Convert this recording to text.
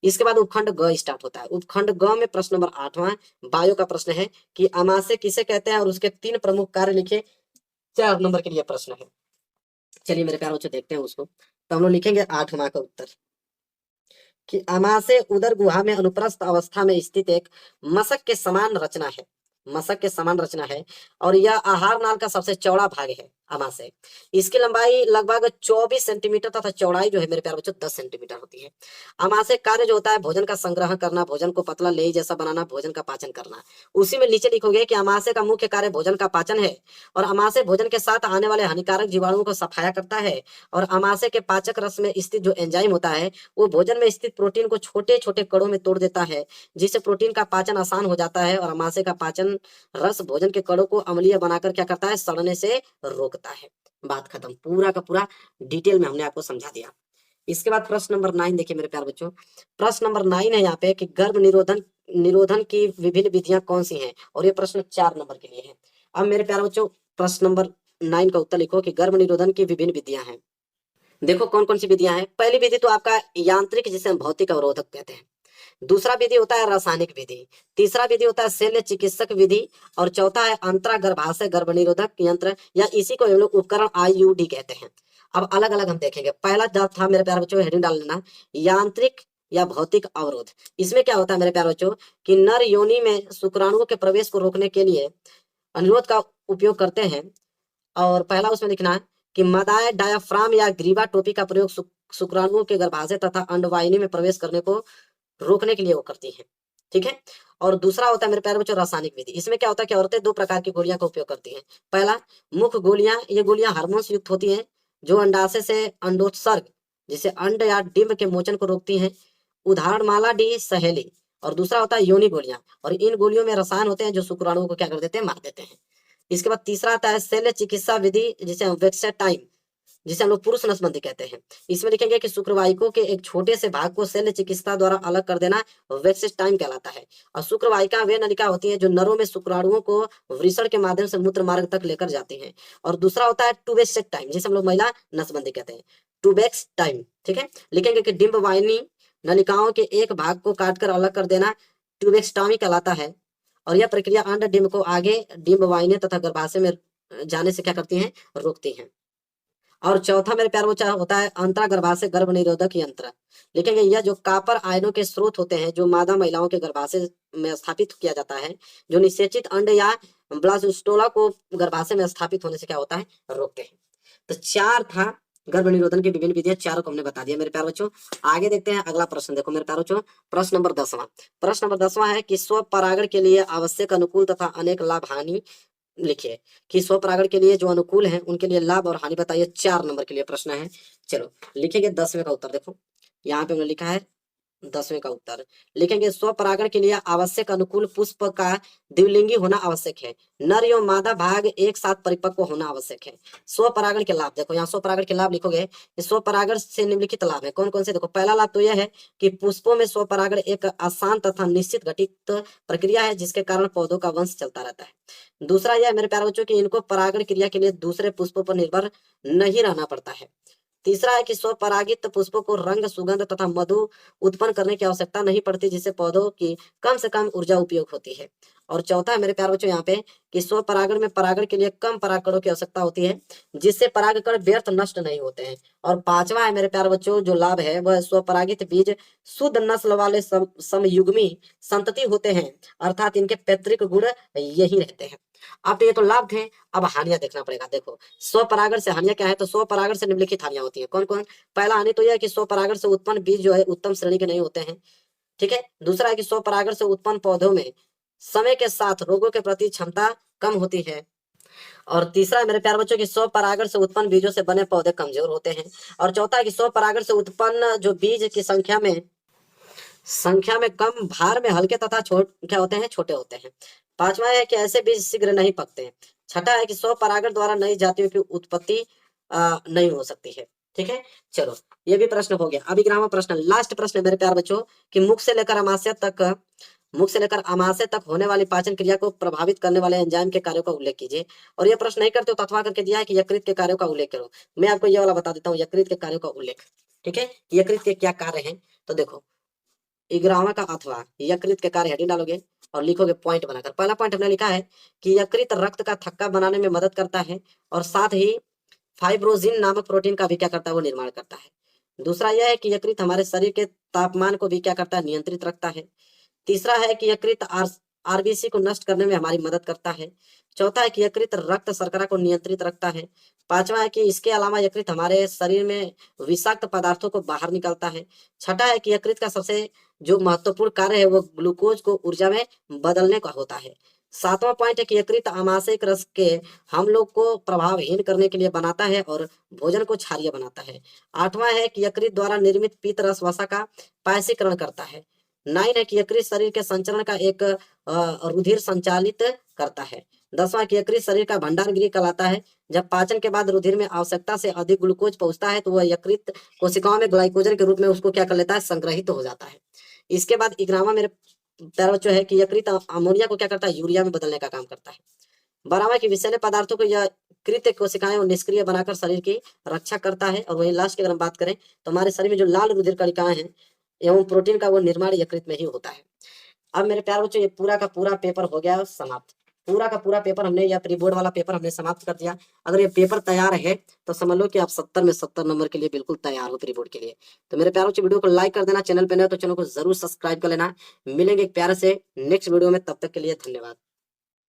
इसके बाद उपखंड ग स्टार्ट होता है। उपखंड ग में प्रश्न नंबर 8वां बायो का प्रश्न है कि अमाशय किसे कहते हैं और उसके 3 प्रमुख कार्य लिखे। 4 नंबर के लिए प्रश्न है। चलिए मेरे प्यारे बच्चों देखते हैं उसको। तो हम लोग लिखेंगे 8वां का उत्तर कि अमाशय उदर गुहा में अनुप्रस्थ अवस्था में स्थित एक मशक के समान रचना है। मशक के समान रचना है और यह आहार नाल का सबसे चौड़ा भाग है अमाशय। इसकी लंबाई लगभग 24 सेंटीमीटर तथा चौड़ाई जो है मेरे प्यारे बच्चों 10 सेंटीमीटर होती है। अमाशय कार्य जो होता है भोजन का संग्रह करना, भोजन को पतला लेई जैसा बनाना, भोजन का पाचन करना। उसी में नीचे लिखोगे कि अमाशय का मुख्य कार्य भोजन का पाचन है और अमाशय भोजन के साथ आने वाले हानिकारक जीवाणुओं को सफाया करता है और अमाशय के पाचक रस में स्थित जो एंजाइम होता है वो भोजन में स्थित प्रोटीन को छोटे छोटे कणों में तोड़ देता है, जिससे प्रोटीन का पाचन आसान हो जाता है और अमाशय का पाचन रस भोजन के कणों को अम्लीय बनाकर क्या करता है, सड़ने से रोकता है। बात खत्म। पूरा का पूरा डिटेल में हमने आपको समझा दिया। इसके बाद प्रश्न नंबर 9 देखिए मेरे प्यारे बच्चों। प्रश्न नंबर 9 है यहाँ पे कि गर्भ निरोधन निरोधन की विभिन्न विधियां कौन सी हैं, और ये प्रश्न 4 नंबर के लिए है। अब मेरे प्यारे बच्चों प्रश्न नंबर 9 का उत्तर लिखो कि गर्भ निरोधन की विभिन्न विधियां हैं। देखो कौन कौन सी विधियां हैं। पहली विधि तो आपका यांत्रिक, जिसे हम भौतिक अवरोधक कहते हैं। दूसरा विधि होता है रासायनिक विधि। तीसरा विधि होता है शल्य चिकित्सक विधि और चौथा है अंतरा गर्भाशय गर्भ निरोधक यंत्र, या इसी को हम लोग उपकरण आईयूडी कहते हैं। अब अलग अलग हम देखेंगे। पहला जब था मेरे प्यारे बच्चों, हेडिंग डाल लेना, यांत्रिक या भौतिक अवरोध। इसमें क्या होता है मेरे प्यारे बच्चों कि नर योनि में शुक्राणुओं के प्रवेश को रोकने के लिए अनुरोध का उपयोग करते हैं। और पहला उसमें लिखना है कि मादाएं डायाफ्राम या ग्रीवा टोपी का प्रयोग शुक्राणुओं के गर्भाशय तथा अंडवाहिनी में प्रवेश करने को रोकने के लिए वो करती हैं। ठीक है। और दूसरा होता है मेरे प्यारे बच्चों रासायनिक विधि। इसमें क्या होता है कि औरतें 2 प्रकार की गोलियां का उपयोग करती हैं। पहला मुख गोलियां, ये गोलियां हार्मोन्स युक्त होती हैं जो अंडाशय से अंडोत्सर्ग जिसे अंड या डिंब के मोचन को रोकती हैं। उदाहरण माला डी सहेली। और दूसरा होता है योनि गोलियां, और इन गोलियों में रसायन होते हैं जो शुक्राणुओं को क्या कर देते हैं, मार देते हैं। इसके बाद तीसरा आता है शल्य चिकित्सा विधि, जिसे हम वेक्सेटाइम, जिसे हम लोग पुरुष नसबंदी कहते हैं। इसमें लिखेंगे कि शुक्रवाहिकों के एक छोटे से भाग को शल्य चिकित्सा द्वारा अलग कर देना वेक्सेटाइम कहलाता है। और शुक्रवाहिका वे नलिका होती है जो नरों में शुक्राणुओं को वृषण के माध्यम से मूत्र मार्ग तक लेकर जाती हैं। और दूसरा होता है टूबेक्सेटाइम, जिसे हम लोग महिला नसबंदी कहते हैं, टूबेक्सटाइम। ठीक है। लिखेंगे कि डिंब वाहिनी नलिकाओं के एक भाग को काटकर अलग कर देना ट्यूबेक्सटॉमी कहलाता है। और यह प्रक्रिया अंड डिंब को आगे डिंब वाहिनी तथा गर्भाशय में जाने से क्या करती हैं, रोकती हैं। और चौथा मेरे प्यार बच्चा होता है अंतरा गर्भाशय गर्भ निरोधक यंत्र। लिखेंगे यह जो कापर आयनों के स्रोत होते हैं जो मादा महिलाओं के गर्भाशय में स्थापित किया जाता है, जो निषेचित अंड या ब्लास्टोला को गर्भाशय में स्थापित होने से क्या होता है, रोकते हैं। तो 4 था गर्भ निरोधन की विभिन्न विधियां, चारों को हमने बता दिया मेरे प्यारे बच्चों। आगे देखते हैं अगला प्रश्न। देखो मेरे प्यारे बच्चों प्रश्न नंबर 10वां। प्रश्न नंबर 10वां है कि स्व परागण के लिए आवश्यक अनुकूल तथा अनेक लाभ हानि लिखिए। कि स्व परागण के लिए जो अनुकूल है उनके लिए लाभ और हानि बताइए। 4 नंबर के लिए प्रश्न है। चलो लिखेंगे 10वें का उत्तर। देखो यहाँ पे हमने लिखा है 10वें का उत्तर। लिखेंगे स्व परागण के लिए आवश्यक अनुकूल पुष्प का द्विलिंगी होना आवश्यक है। नर एवं मादा भाग एक साथ परिपक्व होना आवश्यक है। स्व परागण के लाभ देखो, यहाँ स्व परागण के लाभ लिखोगे। स्व परागण से निम्नलिखित लाभ है कौन कौन से। देखो पहला लाभ तो यह है कि पुष्पों में स्व परागण एक आसान तथा निश्चित घटित प्रक्रिया है जिसके कारण पौधों का वंश चलता रहता है। दूसरा यह मेरे प्यारे बच्चों कि इनको परागण क्रिया के लिए दूसरे पुष्पों पर निर्भर नहीं रहना पड़ता है। तीसरा है कि स्वपरागित पुष्पों को रंग, सुगंध तथा मधु उत्पन्न करने की आवश्यकता नहीं पड़ती, जिससे पौधों की कम से कम ऊर्जा उपयोग होती है। और चौथा है मेरे प्यारे बच्चों यहाँ पे कि स्वपरागण में परागण के लिए कम परागकणों की आवश्यकता होती है, जिससे परागकण व्यर्थ नष्ट नहीं होते हैं। और पांचवा है मेरे प्यारे बच्चों जो लाभ है वह स्वपरागित बीज शुद्ध नस्ल वाले समयुग्मी संतति होते हैं, अर्थात इनके पैतृक गुण यही रहते हैं। अब ये तो लाभ थे, अब हानियां देखना पड़ेगा। देखो स्वपरागण से हानियां क्या है, तो स्वपरागण से निम्नलिखित हानियां होती है कौन कौन। पहला हानि तो यह है कि स्वपरागण से उत्पन्न बीज जो है उत्तम श्रेणी के नहीं होते हैं। ठीक है। दूसरा है कि स्वपरागण से उत्पन्न पौधों में समय के साथ रोगों के प्रति क्षमता कम होती है। और तीसरा है मेरे प्यारे बच्चों की स्वपरागण से उत्पन्न बीजों से बने पौधे कमजोर होते हैं। और चौथा है कि स्वपरागण से उत्पन्न जो बीज की संख्या में कम, भार में हल्के तथा क्या होते हैं, छोटे होते हैं। पांचवा है कि ऐसे बीज शीघ्र नहीं पकते हैं। छठा है कि स्व परागण द्वारा नई जातियों की उत्पत्ति नहीं हो सकती है। ठीक है। चलो ये भी प्रश्न हो गया। अभी 11वां प्रश्न, लास्ट प्रश्न है मेरे प्यारे बच्चों कि मुख से लेकर अमाशय तक होने वाली पाचन क्रिया को प्रभावित करने वाले एंजाइम के कार्यों का उल्लेख कीजिए। और ये प्रश्न नहीं करते हो तो अथवा करके दिया है कि यकृत के कार्यों का उल्लेख करो। मैं आपको ये वाला बता देता हूँ, यकृत के कार्यों का उल्लेख। ठीक है। यकृत के क्या कार्य हैं, तो देखो 11वां का अथवा यकृत के कार्य हेडिंग डालोगे और लिखोगे पॉइंट बनाकर। पहला पॉइंट हमने लिखा है कि यकृत रक्त का थक्का बनाने में मदद करता है और साथ ही फाइब्रोजिन नामक प्रोटीन का भी क्या करता है, वो निर्माण करता है। दूसरा यह है कि यकृत हमारे शरीर के तापमान को भी क्या करता है, नियंत्रित रखता है। तीसरा है कि यकृत आरबीसी को नष्ट करने में हमारी मदद करता है। चौथा है कि यकृत रक्त शर्करा को नियंत्रित रखता है। पांचवा है कि इसके अलावा यकृत हमारे शरीर में विषाक्त पदार्थों को बाहर निकालता है। छठा है कि यकृत का सबसे जो महत्वपूर्ण कार्य है वो ग्लूकोज को ऊर्जा में बदलने का होता है। सातवां पॉइंट है कि यकृत आमाशय रस के हम लोग को प्रभावहीन करने के लिए बनाता है और भोजन को क्षारीय बनाता है। आठवां है कि यकृत द्वारा निर्मित पीत रस वसा का पायसीकरण करता है। 9 है कि यकृत शरीर के संचरण का एक रुधिर संचालित करता है। 10वां कि यकृत शरीर का भंडार गृह कहलाता है। जब पाचन के बाद रुधिर में आवश्यकता से अधिक ग्लूकोज पहुंचता है तो वह यकृत कोशिकाओं में ग्लाइकोजन के रूप में उसको क्या कर लेता है, संग्रहित हो जाता है। इसके बाद 11वां मेरे प्यारे बच्चों है कि यकृत अमोनिया को क्या करता है, यूरिया में बदलने का काम करता है। 12वां कि विषैले पदार्थों को यकृत कोशिकाएं और निष्क्रिय बनाकर शरीर की रक्षा करता है। और वही लास्ट की अगर हम बात करें तो हमारे शरीर में जो लाल रुधिर कणिकाएं हैं एवं प्रोटीन का वो निर्माण यकृत में ही होता है। अब मेरे प्यारे बच्चों ये पूरा का पूरा पेपर हो गया समाप्त। पूरा का पूरा पेपर हमने या प्री बोर्ड वाला पेपर हमने समाप्त कर दिया। अगर ये पेपर तैयार है तो समझ लो कि आप 70 में 70 नंबर के लिए बिल्कुल तैयार हो प्री बोर्ड के लिए। तो मेरे प्यारे बच्चों वीडियो को लाइक कर देना, चैनल पे नए हो तो चैनल को जरूर सब्सक्राइब कर लेना। मिलेंगे एक प्यारे से नेक्स्ट वीडियो में, तब तक के लिए धन्यवाद।